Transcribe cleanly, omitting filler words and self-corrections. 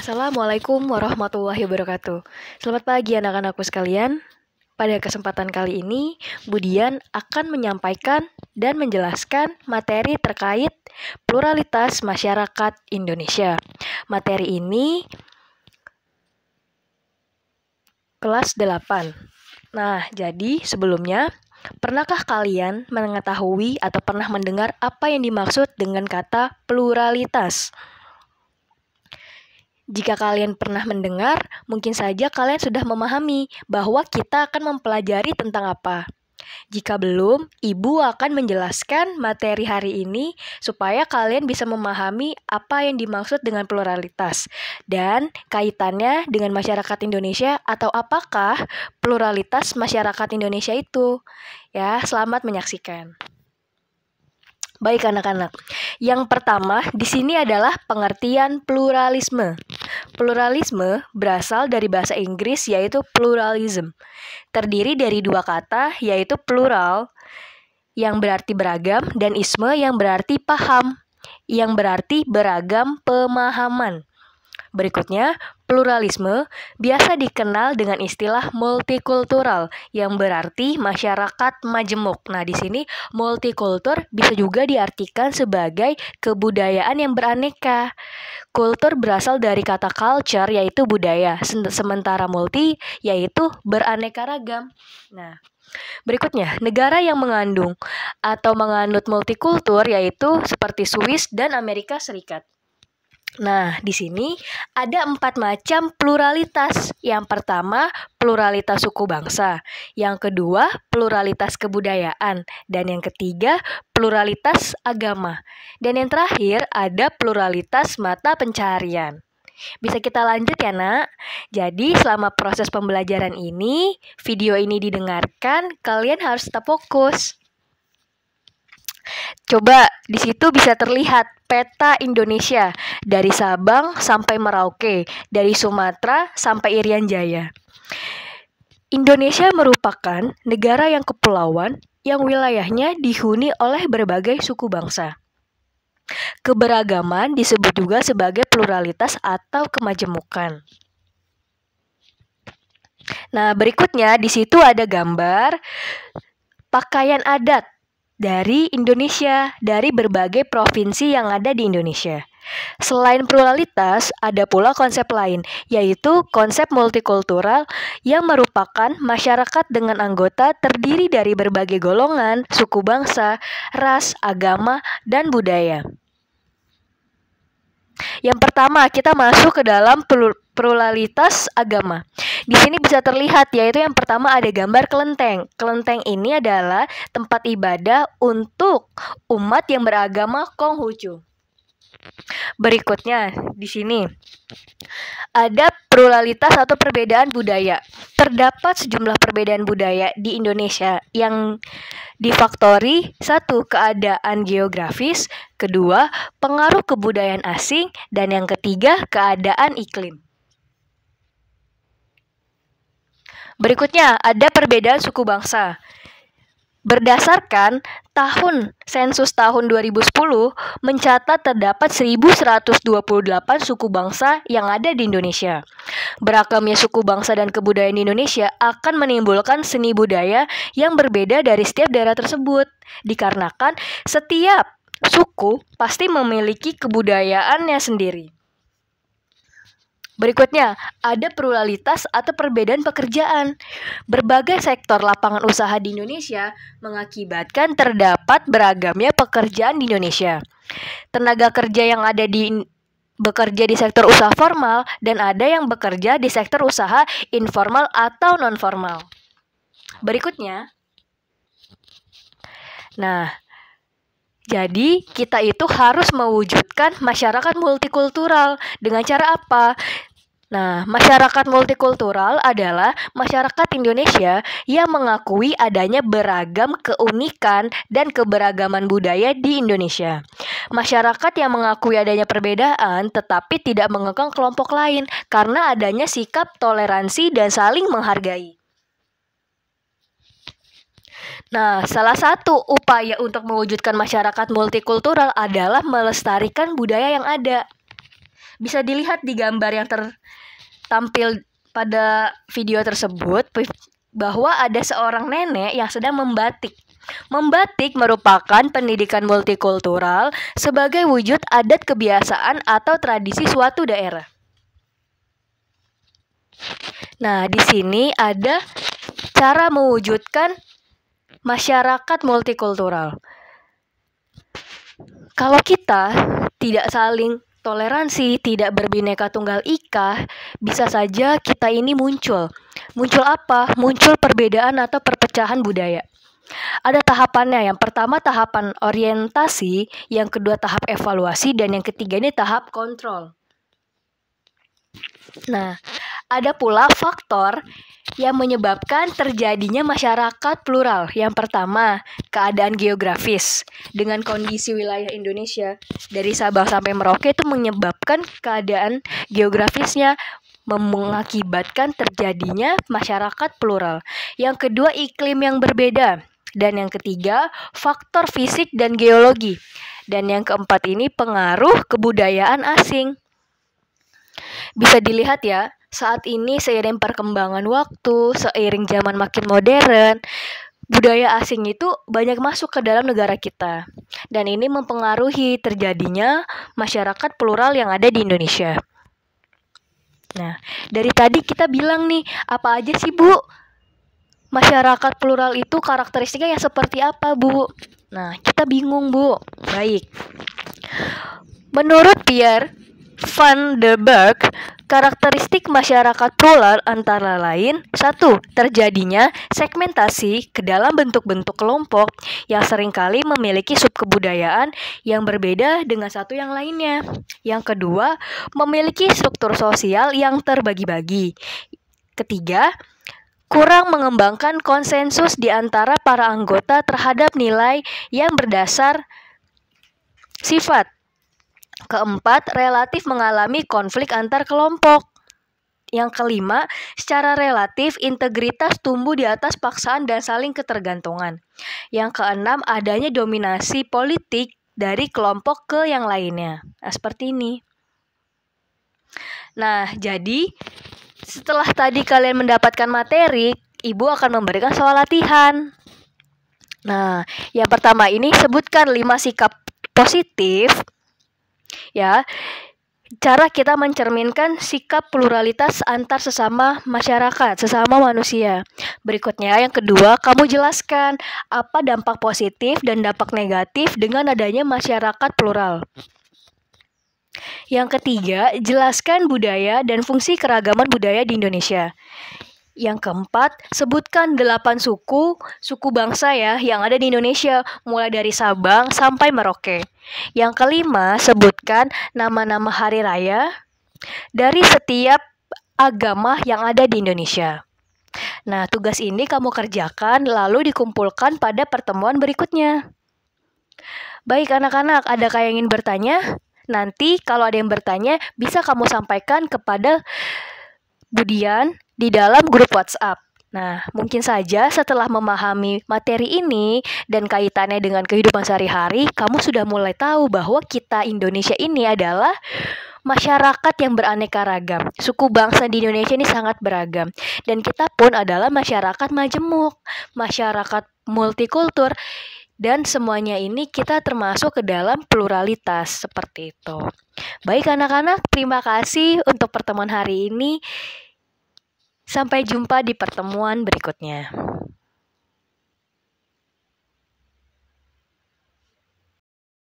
Assalamualaikum warahmatullahi wabarakatuh. Selamat pagi anak-anakku sekalian. Pada kesempatan kali ini, Budian akan menyampaikan dan menjelaskan materi terkait pluralitas masyarakat Indonesia. Materi ini kelas 8. Nah, jadi sebelumnya, pernahkah kalian mengetahui atau pernah mendengar apa yang dimaksud dengan kata pluralitas? Jika kalian pernah mendengar, mungkin saja kalian sudah memahami bahwa kita akan mempelajari tentang apa. Jika belum, Ibu akan menjelaskan materi hari ini supaya kalian bisa memahami apa yang dimaksud dengan pluralitas dan kaitannya dengan masyarakat Indonesia atau apakah pluralitas masyarakat Indonesia itu. Ya, selamat menyaksikan. Baik anak-anak, yang pertama di sini adalah pengertian pluralisme. Pluralisme berasal dari bahasa Inggris yaitu pluralism. Terdiri dari dua kata yaitu plural yang berarti beragam dan isme yang berarti paham, yang berarti beragam pemahaman. Berikutnya, pluralisme biasa dikenal dengan istilah multikultural yang berarti masyarakat majemuk. Nah, di sini multikultur bisa juga diartikan sebagai kebudayaan yang beraneka. Kultur berasal dari kata culture yaitu budaya, sementara multi yaitu beraneka ragam. Nah, berikutnya, negara yang mengandung atau menganut multikultur yaitu seperti Swiss dan Amerika Serikat. Nah, di sini ada 4 macam pluralitas. Yang pertama, pluralitas suku bangsa. Yang kedua, pluralitas kebudayaan. Dan yang ketiga, pluralitas agama. Dan yang terakhir, ada pluralitas mata pencaharian. Bisa kita lanjut ya, Nak? Jadi, selama proses pembelajaran ini, video ini didengarkan, kalian harus tetap fokus. Coba di situ bisa terlihat peta Indonesia dari Sabang sampai Merauke, dari Sumatera sampai Irian Jaya. Indonesia merupakan negara yang kepulauan yang wilayahnya dihuni oleh berbagai suku bangsa. Keberagaman disebut juga sebagai pluralitas atau kemajemukan. Nah, berikutnya di situ ada gambar pakaian adat dari Indonesia, dari berbagai provinsi yang ada di Indonesia. Selain pluralitas, ada pula konsep lain, yaitu konsep multikultural yang merupakan masyarakat dengan anggota terdiri dari berbagai golongan, suku bangsa, ras, agama, dan budaya. Yang pertama, kita masuk ke dalam pluralitas agama. Di sini bisa terlihat, yaitu yang pertama ada gambar kelenteng. Kelenteng ini adalah tempat ibadah untuk umat yang beragama Konghucu. Berikutnya, di sini ada pluralitas atau perbedaan budaya. Terdapat sejumlah perbedaan budaya di Indonesia yang difaktori: satu, keadaan geografis, kedua, pengaruh kebudayaan asing, dan yang ketiga, keadaan iklim. Berikutnya, ada perbedaan suku bangsa. Berdasarkan sensus tahun 2010 mencatat terdapat 1.128 suku bangsa yang ada di Indonesia. Beragamnya suku bangsa dan kebudayaan di Indonesia akan menimbulkan seni budaya yang berbeda dari setiap daerah tersebut. Dikarenakan setiap suku pasti memiliki kebudayaannya sendiri. Berikutnya, ada pluralitas atau perbedaan pekerjaan. Berbagai sektor lapangan usaha di Indonesia mengakibatkan terdapat beragamnya pekerjaan di Indonesia. Tenaga kerja yang ada bekerja di sektor usaha formal dan ada yang bekerja di sektor usaha informal atau non-formal. Berikutnya, jadi kita itu harus mewujudkan masyarakat multikultural. Dengan cara apa? Nah, masyarakat multikultural adalah masyarakat Indonesia yang mengakui adanya beragam keunikan dan keberagaman budaya di Indonesia. Masyarakat yang mengakui adanya perbedaan tetapi tidak mengekang kelompok lain karena adanya sikap toleransi dan saling menghargai. Nah, salah satu upaya untuk mewujudkan masyarakat multikultural adalah melestarikan budaya yang ada. Bisa dilihat di gambar yang tertampil pada video tersebut bahwa ada seorang nenek yang sedang membatik. Membatik merupakan pendidikan multikultural sebagai wujud adat kebiasaan atau tradisi suatu daerah. Nah, di sini ada cara mewujudkan masyarakat multikultural. Kalau kita tidak saling toleransi, tidak berbineka tunggal ika, bisa saja kita ini muncul. Muncul apa? Muncul perbedaan atau perpecahan budaya. Ada tahapannya. Yang pertama tahapan orientasi, yang kedua tahap evaluasi, dan yang ketiga ini tahap kontrol. Nah, ada pula faktor yang menyebabkan terjadinya masyarakat plural. Yang pertama, keadaan geografis. Dengan kondisi wilayah Indonesia dari Sabang sampai Merauke itu menyebabkan keadaan geografisnya mengakibatkan terjadinya masyarakat plural. Yang kedua, iklim yang berbeda. Dan yang ketiga, faktor fisik dan geologi. Dan yang keempat ini pengaruh kebudayaan asing. Bisa dilihat ya, saat ini seiring perkembangan waktu, seiring zaman makin modern, budaya asing itu banyak masuk ke dalam negara kita. Dan ini mempengaruhi terjadinya masyarakat plural yang ada di Indonesia. Nah, dari tadi kita bilang nih, apa aja sih Bu? Masyarakat plural itu karakteristiknya yang seperti apa Bu? Nah, kita bingung Bu. Baik. Menurut Pierre Van der Berg, karakteristik masyarakat plural antara lain 1. Terjadinya segmentasi ke dalam bentuk-bentuk kelompok yang seringkali memiliki subkebudayaan yang berbeda dengan satu yang lainnya. Yang kedua, memiliki struktur sosial yang terbagi-bagi. Ketiga, kurang mengembangkan konsensus di antara para anggota terhadap nilai yang berdasar sifat. Keempat, relatif mengalami konflik antar kelompok. Yang kelima, secara relatif integritas tumbuh di atas paksaan dan saling ketergantungan. Yang keenam, adanya dominasi politik dari kelompok ke yang lainnya. Nah, seperti ini. Nah, jadi setelah tadi kalian mendapatkan materi, Ibu akan memberikan soal latihan. Nah, yang pertama ini sebutkan 5 sikap positif. Ya, cara kita mencerminkan sikap pluralitas antar sesama masyarakat, sesama manusia. Berikutnya, yang kedua, kamu jelaskan apa dampak positif dan dampak negatif dengan adanya masyarakat plural. Yang ketiga, jelaskan budaya dan fungsi keragaman budaya di Indonesia. Yang keempat, sebutkan 8 suku bangsa ya yang ada di Indonesia, mulai dari Sabang sampai Merauke. Yang kelima, sebutkan nama-nama hari raya dari setiap agama yang ada di Indonesia. Nah, tugas ini kamu kerjakan lalu dikumpulkan pada pertemuan berikutnya. Baik anak-anak, adakah yang ingin bertanya? Nanti kalau ada yang bertanya, bisa kamu sampaikan kepada Budian di dalam grup WhatsApp. Nah, mungkin saja setelah memahami materi ini dan kaitannya dengan kehidupan sehari-hari, kamu sudah mulai tahu bahwa kita Indonesia ini adalah masyarakat yang beraneka ragam. Suku bangsa di Indonesia ini sangat beragam. Dan kita pun adalah masyarakat majemuk, masyarakat multikultur. Dan semuanya ini kita termasuk ke dalam pluralitas seperti itu. Baik anak-anak, terima kasih untuk pertemuan hari ini. Sampai jumpa di pertemuan berikutnya.